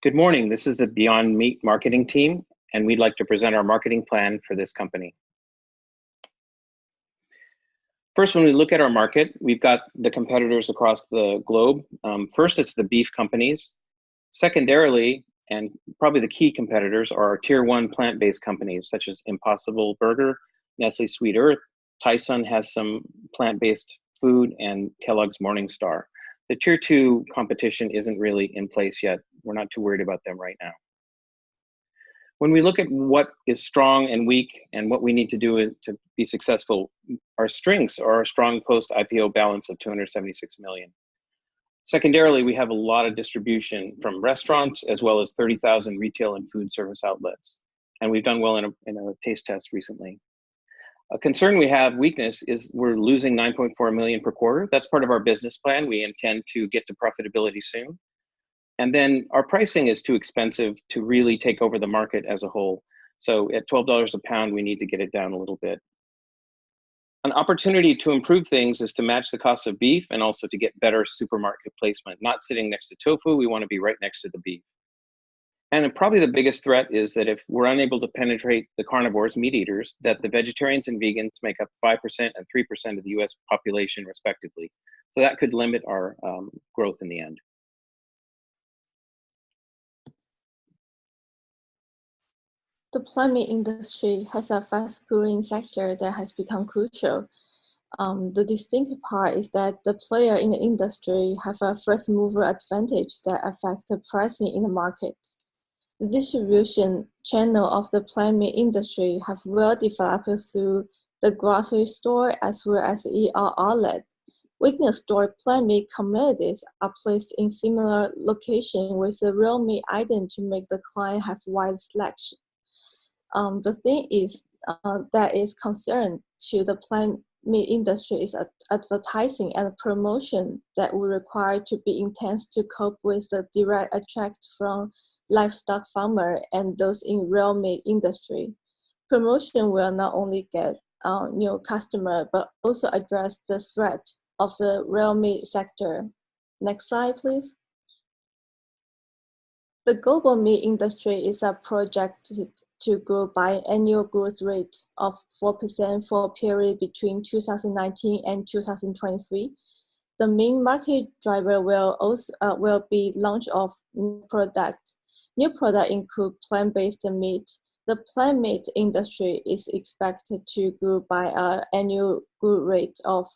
Good morning. This is the Beyond Meat marketing team, and we'd like to present our marketing plan for this company. First, when we look at our market, we've got the competitors across the globe. First, it's the beef companies. Secondarily, and probably the key competitors, are our tier one plant-based companies, such as Impossible Burger, Nestle Sweet Earth, Tyson has some plant-based food, and Kellogg's Morningstar. The tier two competition isn't really in place yet. We're not too worried about them right now. When we look at what is strong and weak and what we need to do to be successful, our strengths are a strong post-IPO balance of 276 million. Secondarily, we have a lot of distribution from restaurants as well as 30,000 retail and food service outlets. And we've done well in a taste test recently. A concern we have, weakness, is we're losing 9.4 million per quarter. That's part of our business plan. We intend to get to profitability soon. And then our pricing is too expensive to really take over the market as a whole. So at $12 a pound, we need to get it down a little bit. An opportunity to improve things is to match the cost of beef and also to get better supermarket placement. Not sitting next to tofu, we want to be right next to the beef. And probably the biggest threat is that if we're unable to penetrate the carnivores, meat eaters, that the vegetarians and vegans make up 5% and 3% of the US population respectively. So that could limit our growth in the end. The plant meat industry has a fast-growing sector that has become crucial. The distinctive part is that the player in the industry have a first-mover advantage that affects the pricing in the market. The distribution channel of the plant meat industry have well developed through the grocery store as well as ER outlet. Within the store, plant meat commodities are placed in similar location with the real meat item to make the client have wide selection. The thing is that is concerned to the plant meat industry is advertising and promotion that will require to be intense to cope with the direct attract from livestock farmer and those in real meat industry. Promotion will not only get new customer but also address the threat of the real meat sector. Next slide, please. The global meat industry is projected to grow by annual growth rate of 4% for a period between 2019 and 2023. The main market driver will be launch of new products. New products include plant-based meat. The plant meat industry is expected to grow by an annual growth rate of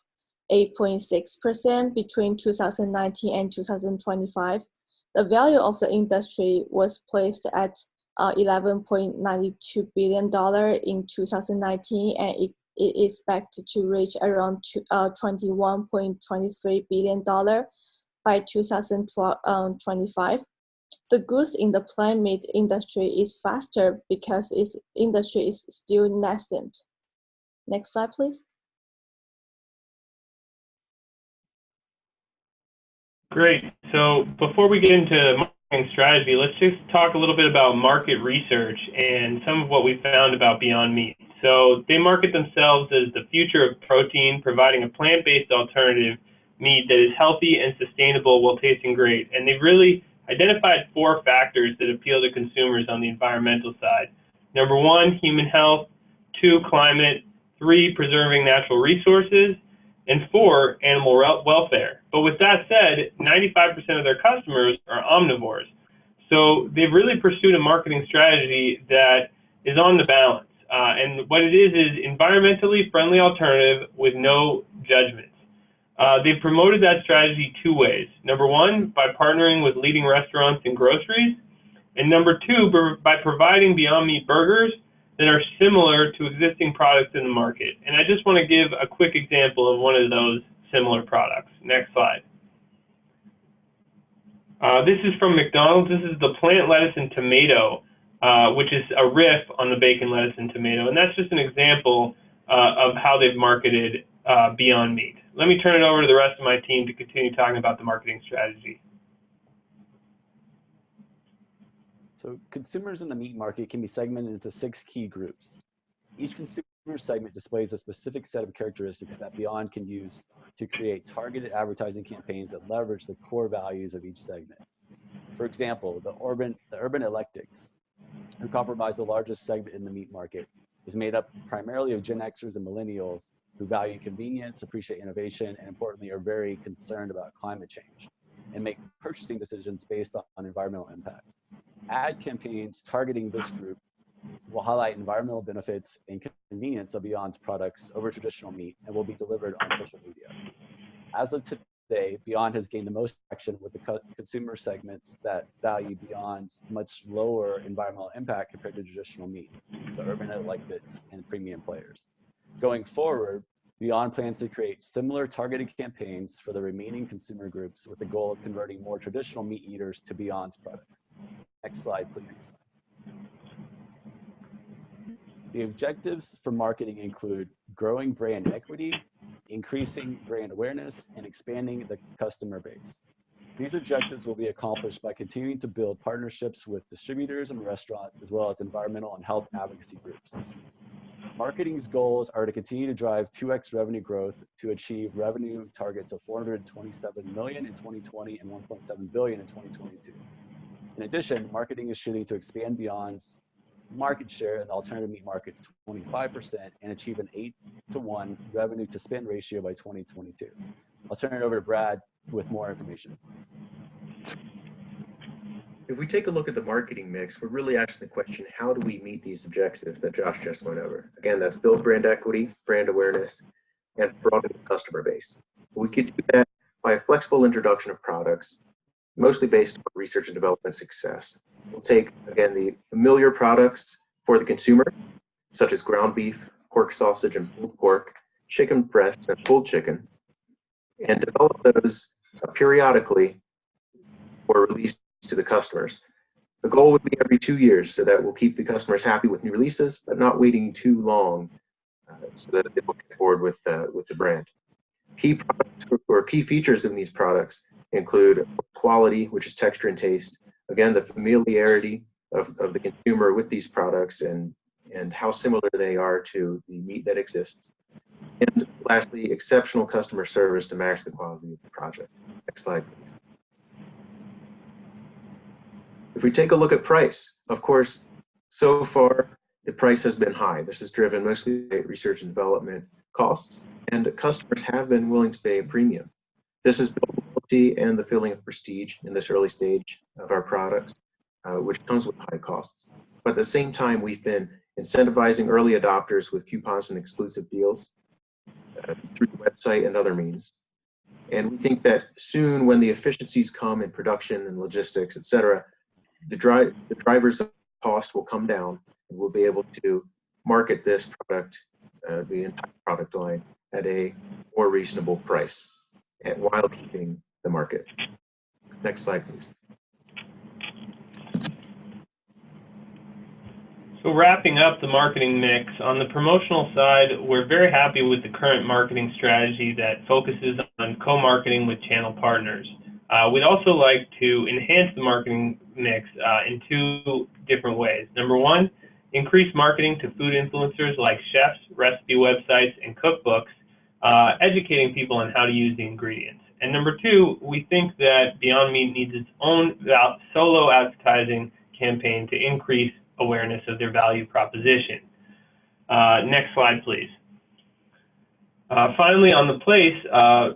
8.6% between 2019 and 2025. The value of the industry was placed at $11.92 billion in 2019, and it is expected to reach around $21.23 billion by 2025. The growth in the plant meat industry is faster because its industry is still nascent. Next slide, please. Great. So before we get into marketing strategy, let's just talk a little bit about market research and some of what we found about Beyond Meat. So they market themselves as the future of protein, providing a plant-based alternative meat that is healthy and sustainable while tasting great. And they've really identified 4 factors that appeal to consumers on the environmental side. Number 1, human health. 2, climate. 3, preserving natural resources. And 4, animal welfare. But with that said, 95% of their customers are omnivores. So they've really pursued a marketing strategy that is on the balance. And what it is environmentally friendly alternative with no judgments. They've promoted that strategy 2 ways. Number 1, by partnering with leading restaurants and groceries. And number 2, by providing Beyond Meat burgers that are similar to existing products in the market. And I just want to give a quick example of one of those similar products. Next slide. This is from McDonald's. This is the plant lettuce and tomato, which is a riff on the bacon, lettuce, and tomato. And that's just an example of how they've marketed Beyond Meat. Let me turn it over to the rest of my team to continue talking about the marketing strategy. So consumers in the meat market can be segmented into 6 key groups. Each consumer segment displays a specific set of characteristics that Beyond can use to create targeted advertising campaigns that leverage the core values of each segment. For example, the urban eclectics, who comprise the largest segment in the meat market, is made up primarily of Gen Xers and millennials who value convenience, appreciate innovation, and importantly are very concerned about climate change and make purchasing decisions based on environmental impact. Ad campaigns targeting this group will highlight environmental benefits and convenience of Beyond's products over traditional meat and will be delivered on social media. As of today, Beyond has gained the most traction with the consumer segments that value Beyond's much lower environmental impact compared to traditional meat, the urban eclectics and premium players. Going forward, Beyond plans to create similar targeted campaigns for the remaining consumer groups with the goal of converting more traditional meat eaters to Beyond's products. Next slide, please. The objectives for marketing include growing brand equity, increasing brand awareness, and expanding the customer base. These objectives will be accomplished by continuing to build partnerships with distributors and restaurants, as well as environmental and health advocacy groups. Marketing's goals are to continue to drive 2x revenue growth to achieve revenue targets of $427 million in 2020 and $1.7 billion in 2022. In addition, marketing is shooting to expand Beyond's market share in the alternative meat market to 25% and achieve an 8-to-1 revenue to spend ratio by 2022. I'll turn it over to Brad with more information. If we take a look at the marketing mix, we're really asking the question, how do we meet these objectives that Josh just went over? Again, that's build brand equity, brand awareness, and broaden the customer base. We could do that by a flexible introduction of products, mostly based on research and development success. We'll take, again, the familiar products for the consumer, such as ground beef, pork sausage and pulled pork, chicken breasts and pulled chicken, and develop those periodically for release to the customers. The goal would be every 2 years, so that we'll keep the customers happy with new releases, but not waiting too long so that they will get forward with the brand. Key products or key features in these products include quality, which is texture and taste. Again, the familiarity of the consumer with these products and how similar they are to the meat that exists. And lastly, exceptional customer service to match the quality of the project. Next slide, please. If we take a look at price, of course, so far the price has been high. This is driven mostly by research and development costs, and customers have been willing to pay a premium. This is buildability and the feeling of prestige in this early stage of our products, which comes with high costs. But at the same time, we've been incentivizing early adopters with coupons and exclusive deals through the website and other means. And we think that soon, when the efficiencies come in production and logistics, et cetera, the drivers of cost will come down, and we'll be able to market this product, the entire product line, at a more reasonable price, and while keeping the market. Next slide, please. So wrapping up the marketing mix, on the promotional side, we're very happy with the current marketing strategy that focuses on co-marketing with channel partners. We'd also like to enhance the marketing mix in 2 different ways. Number 1, increase marketing to food influencers like chefs, recipe websites, and cookbooks, educating people on how to use the ingredients. And number 2, we think that Beyond Meat needs its own solo advertising campaign to increase awareness of their value proposition. Next slide, please. Finally, on the place,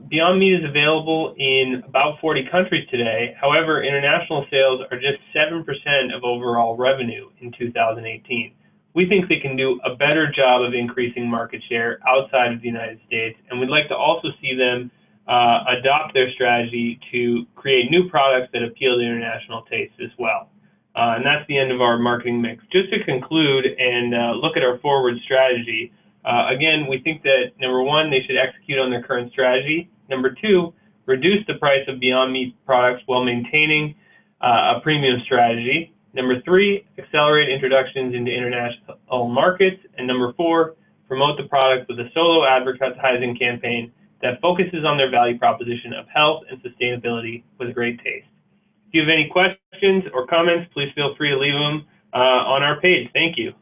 Beyond Meat is available in about 40 countries today. However, international sales are just 7% of overall revenue in 2018. We think they can do a better job of increasing market share outside of the United States, and we'd like to also see them adopt their strategy to create new products that appeal to international tastes as well. And that's the end of our marketing mix. Just to conclude and look at our forward strategy, again, we think that number 1, they should execute on their current strategy. Number 2, reduce the price of Beyond Meat products while maintaining a premium strategy. Number 3, accelerate introductions into international markets. And number 4, promote the product with a solo advertising campaign that focuses on their value proposition of health and sustainability with a great taste. If you have any questions or comments, please feel free to leave them on our page. Thank you.